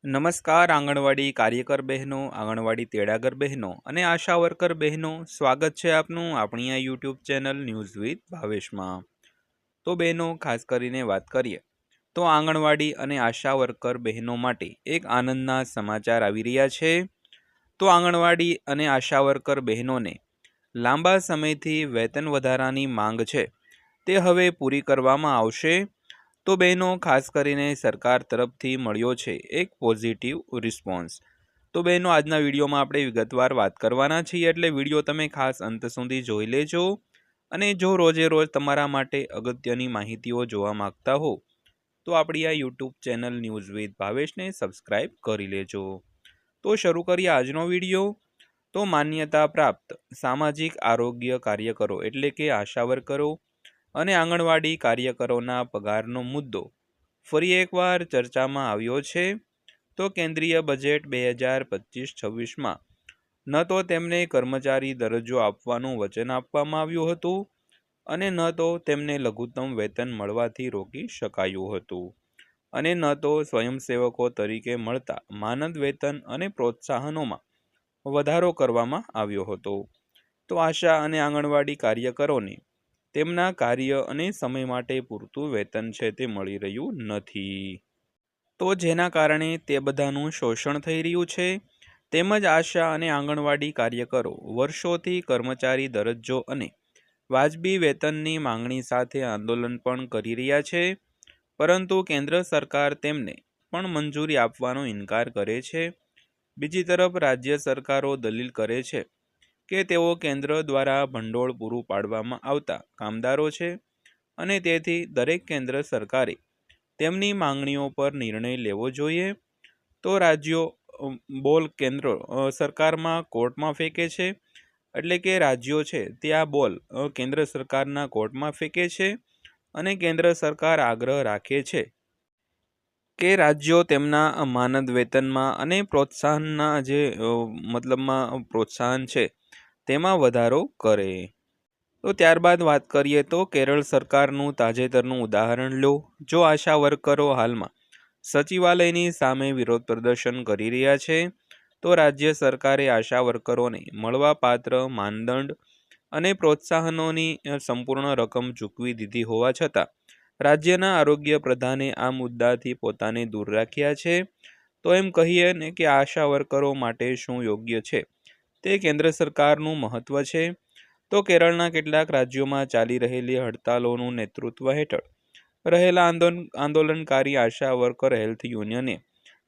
નમસ્કાર આંગણવાડી કાર્યકર બહેનો, આંગણવાડી તેડાગર બહેનો અને આશા વર્કર બહેનો, સ્વાગત છે આપનું આપણી આ યુટ્યુબ ચેનલ ન્યૂઝ વિથ ભાવેશમાં। તો બહેનો, ખાસ કરીને વાત કરીએ તો આંગણવાડી અને આશા વર્કર બહેનો માટે એક આનંદના સમાચાર આવી રહ્યા છે। તો આંગણવાડી અને આશા વર્કર બહેનોને લાંબા સમયથી વેતન વધારાની માંગ છે તે હવે પૂરી કરવામાં આવશે। તો બહેનો, ખાસ કરીને સરકાર તરફથી મળ્યો છે એક પોઝિટિવ રિસ્પોન્સ। તો બહેનો, આજના વિડીયોમાં આપણે વિગતવાર વાત કરવાના છીએ, એટલે વિડીયો તમે ખાસ અંત સુધી જોઈ લેજો। અને જો રોજે રોજ તમારા માટે અગત્યની માહિતીઓ જોવા માંગતા હો તો આપણી આ યુટ્યુબ ચેનલ ન્યૂઝ વિથ ભાવેશને સબસ્ક્રાઈબ કરી લેજો। તો શરૂ કરીએ આજનો વિડીયો। તો માન્યતા પ્રાપ્ત સામાજિક આરોગ્ય કાર્યકરો એટલે કે આશા વર્કરો અને આંગણવાડી કાર્યકરોના પગારનો મુદ્દો ફરી એકવાર ચર્ચામાં આવ્યો છે। તો કેન્દ્રીય બજેટ 2025-26માં ન તો તેમને કર્મચારી દરજ્જો આપવાનું વચન આપવામાં આવ્યું હતું અને ન તો તેમને લઘુત્તમ વેતન મળવાથી રોકી શકાયું હતું અને ન તો સ્વયંસેવકો તરીકે મળતા માનદ વેતન અને પ્રોત્સાહનોમાં વધારો કરવામાં આવ્યો હતો। તો આશા અને આંગણવાડી કાર્યકરોને તેમના કાર્ય અને સમય માટે પૂરતું વેતન છે તે મળી રહ્યું નથી, તો જેના કારણે તે બધાનું શોષણ થઈ રહ્યું છે। તેમજ આશા અને આંગણવાડી કાર્યકરો વર્ષોથી કર્મચારી દરજ્જો અને વાજબી વેતનની માંગણી સાથે આંદોલન પણ કરી રહ્યા છે, પરંતુ કેન્દ્ર સરકાર તેમને પણ મંજૂરી આપવાનો ઇનકાર કરે છે। બીજી તરફ રાજ્ય સરકારો દલીલ કરે છે કે તેઓ કેન્દ્ર દ્વારા ભંડોળ પૂરું પાડવામાં આવતા કામદારો છે અને તેથી દરેક કેન્દ્ર સરકારે તેમની માંગણીઓ પર નિર્ણય લેવો જોઈએ। તો રાજ્યો બોલ કેન્દ્ર સરકારમાં કોર્ટમાં ફેંકે છે, એટલે કે રાજ્યો છે તે આ બોલ કેન્દ્ર સરકારના કોર્ટમાં ફેંકે છે અને કેન્દ્ર સરકાર આગ્રહ રાખે છે કે રાજ્યો તેમના માનદ વેતનમાં અને પ્રોત્સાહનના જે મતલબમાં પ્રોત્સાહન છે તેમાં વધારો કરે। તો ત્યારબાદ વાત કરીએ તો કેરળ સરકારનું તાજેતરનું ઉદાહરણ લો। જો આશા વર્કરો હાલમાં સચિવાલયની સામે વિરોધ પ્રદર્શન કરી રહ્યા છે તો રાજ્ય સરકારે આશા વર્કરોને મળવાપાત્ર માનદંડ અને પ્રોત્સાહનોની સંપૂર્ણ રકમ ચૂકવી દીધી હોવા છતાં રાજ્યના આરોગ્ય પ્રધાને આ મુદ્દાથી પોતાને દૂર રાખ્યા છે। તો એમ કહીએ ને કે આશા વર્કરો માટે શું યોગ્ય છે તે કેન્દ્ર સરકારનું મહત્વ છે। તો કેરળના કેટલાક રાજ્યોમાં ચાલી રહેલી હડતાલોનું નેતૃત્વ હેઠળ રહેલા આંદોલનકારી આશા વર્કર હેલ્થ યુનિયને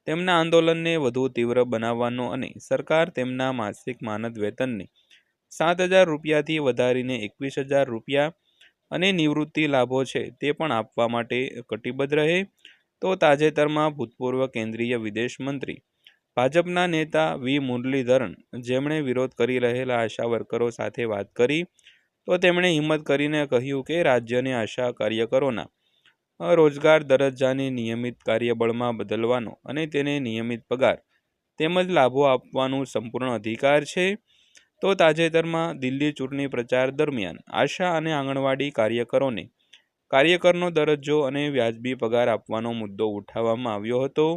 તેમના આંદોલનને વધુ તીવ્ર બનાવવાનો અને સરકાર તેમના માસિક માનદ વેતનને 7,000 રૂપિયાથી વધારીને 21,000 રૂપિયા અને નિવૃત્તિ લાભો છે તે પણ આપવા માટે કટિબદ્ધ રહે। તો તાજેતરમાં ભૂતપૂર્વ કેન્દ્રીય વિદેશ મંત્રી ભાજપના નેતા વી મુરલીધરન, જેમણે વિરોધ કરી રહેલા આશા વર્કરો સાથે વાત કરી, તો તેમણે હિંમત કરીને કહ્યું કે રાજ્યને આશા કાર્યકરોના રોજગાર દરજ્જાને નિયમિત કાર્યબળમાં બદલવાનો અને તેને નિયમિત પગાર તેમજ લાભો આપવાનું સંપૂર્ણ અધિકાર છે। તો તાજેતરમાં દિલ્હી ચૂંટણી પ્રચાર દરમિયાન આશા અને આંગણવાડી કાર્યકરોને કાર્યકરનો દરજ્જો અને વ્યાજબી પગાર આપવાનો મુદ્દો ઉઠાવવામાં આવ્યો હતો।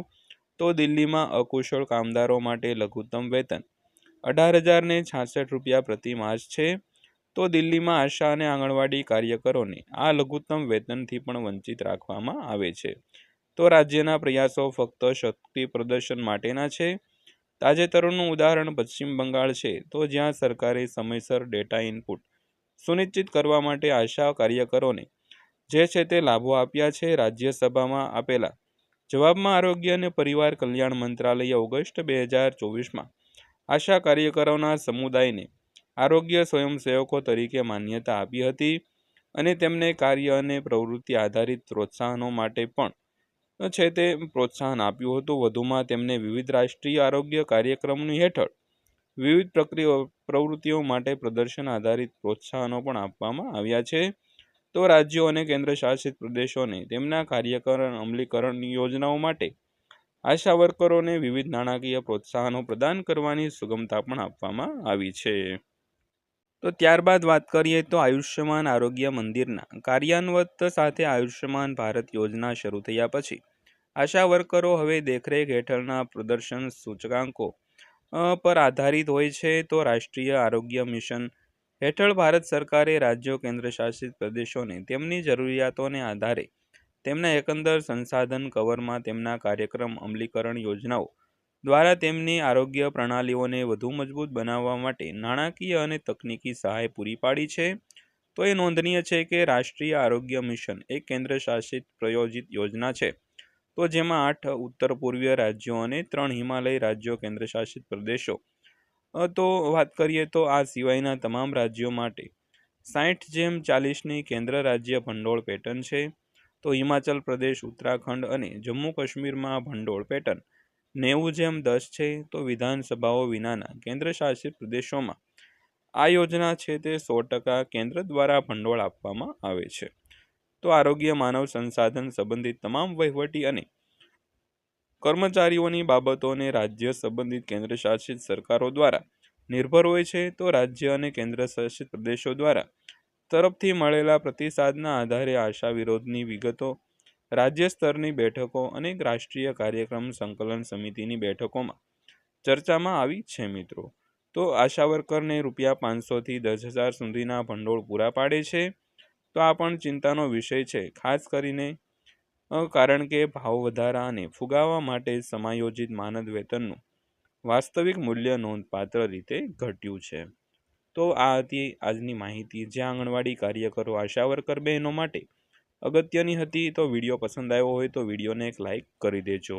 તો દિલ્હીમાં અકુશળ કામદારો માટે લઘુત્તમ વેતન 18,066 રૂપિયા પ્રતિ માસ છે। તો દિલ્હીમાં આશા અને આંગણવાડી કાર્યકરોને આ લઘુત્તમ વેતનથી પણ વંચિત રાખવામાં આવે છે। તો રાજ્યના પ્રયાસો ફક્ત શક્તિ પ્રદર્શન માટેના છે। તાજેતરનું ઉદાહરણ પશ્ચિમ બંગાળ છે, તો જ્યાં સરકારે સમયસર ડેટા ઇનપુટ સુનિશ્ચિત કરવા માટે આશા કાર્યકરોને જે છે તે લાભો આપ્યા છે। રાજ્યસભામાં આપેલા જવાબમાં આરોગ્ય અને પરિવાર કલ્યાણ મંત્રાલયે ઓગસ્ટ 2024માં આશા કાર્યકરોના સમુદાયને આરોગ્ય સ્વયંસેવકો તરીકે માન્યતા આપી હતી અને તેમને કાર્ય અને પ્રવૃત્તિ આધારિત પ્રોત્સાહનો માટે પણ છે તે પ્રોત્સાહન આપ્યું હતું। વધુમાં તેમને વિવિધ રાષ્ટ્રીય આરોગ્ય કાર્યક્રમની હેઠળ વિવિધ પ્રવૃત્તિઓ માટે પ્રદર્શન આધારિત પ્રોત્સાહનો પણ આપવામાં આવ્યા છે। તો રાજ્યો અને કેન્દ્રશાસિત પ્રદેશોને તેમના કાર્યકરણ અમલીકરણ યોજનાઓ માટે આશા વર્કરોને વિવિધ નાણાકીય પ્રોત્સાહનો પ્રદાન કરવાની સુગમતા પણ આપવામાં આવી છે। તો ત્યારબાદ વાત કરીએ તો આયુષ્યમાન આરોગ્ય મંદિરના કાર્યાન્વયન સાથે આયુષ્યમાન ભારત યોજના શરૂ થયા પછી આશા વર્કરો હવે દેખરેખ હેઠળના પ્રદર્શન સૂચકાંકો પર આધારિત હોય છે. તો રાષ્ટ્રીય આરોગ્ય મિશન હેઠળ ભારત સરકારે રાજ્યો કેન્દ્રશાસિત પ્રદેશોને તેમની જરૂરિયાતોને આધારે તેમના એકંદર સંસાધન કવરમાં તેમના કાર્યક્રમ અમલીકરણ યોજનાઓ દ્વારા તેમની આરોગ્ય પ્રણાલીઓને વધુ મજબૂત બનાવવા માટે નાણાકીય અને તકનીકી સહાય પૂરી પાડી છે. તો એ નોંધનીય છે કે રાષ્ટ્રીય આરોગ્ય મિશન એક કેન્દ્રશાસિત પ્રાયોજિત યોજના છે. તો જેમાં 8 ઉત્તર પૂર્વીય રાજ્યો અને 3 હિમાલય રાજ્યો કેન્દ્રશાસિત પ્રદેશો તો વાત કરીએ તો આ સિવાયના તમામ રાજ્યો માટે 60:40ની કેન્દ્ર રાજ્ય ભંડોળ પેટર્ન છે. તો હિમાચલ પ્રદેશ, ઉત્તરાખંડ અને જમ્મુ કાશ્મીરમાં ભંડોળ પેટર્ન 90:10 છે. તો વિધાનસભાઓ વિનાના કેન્દ્રશાસિત પ્રદેશોમાં આ યોજના છે તે 100% કેન્દ્ર દ્વારા ભંડોળ આપવામાં આવે છે. તો આરોગ્ય માનવ સંસાધન સંબંધિત તમામ વહીવટી અને કર્મચારીઓની બાબતોને રાજ્ય સંબંધિત કેન્દ્રશાસિત સરકારો દ્વારા નિર્ભર હોય છે. તો રાજ્ય અને કેન્દ્રશાસિત પ્રદેશો દ્વારા તરફથી મળેલા પ્રતિસાદના આધારે આશા વિરોધની વિગતો રાજ્ય સ્તરની બેઠકો અને રાષ્ટ્રીય કાર્યક્રમ સંકલન સમિતિની બેઠકોમાં ચર્ચામાં આવી છે. મિત્રો, તો આશા વર્કરને ₹500થી 10,000 સુધીના ભંડોળ પૂરા પાડે છે. તો આ પણ ચિંતાનો વિષય છે, ખાસ કરીને કારણ કે ભાવ વધારા અને ફુગાવા માટે સમાયોજિત માનદ વેતનનું વાસ્તવિક મૂલ્ય નોંધપાત્ર રીતે ઘટ્યું છે. તો આ હતી આજની માહિતી, જે આંગણવાડી કાર્યકરો આશા વર્કર બહેનો માટે અગત્યની હતી. તો વિડીયો પસંદ આવ્યો હોય તો વિડીયોને એક લાઈક કરી દેજો.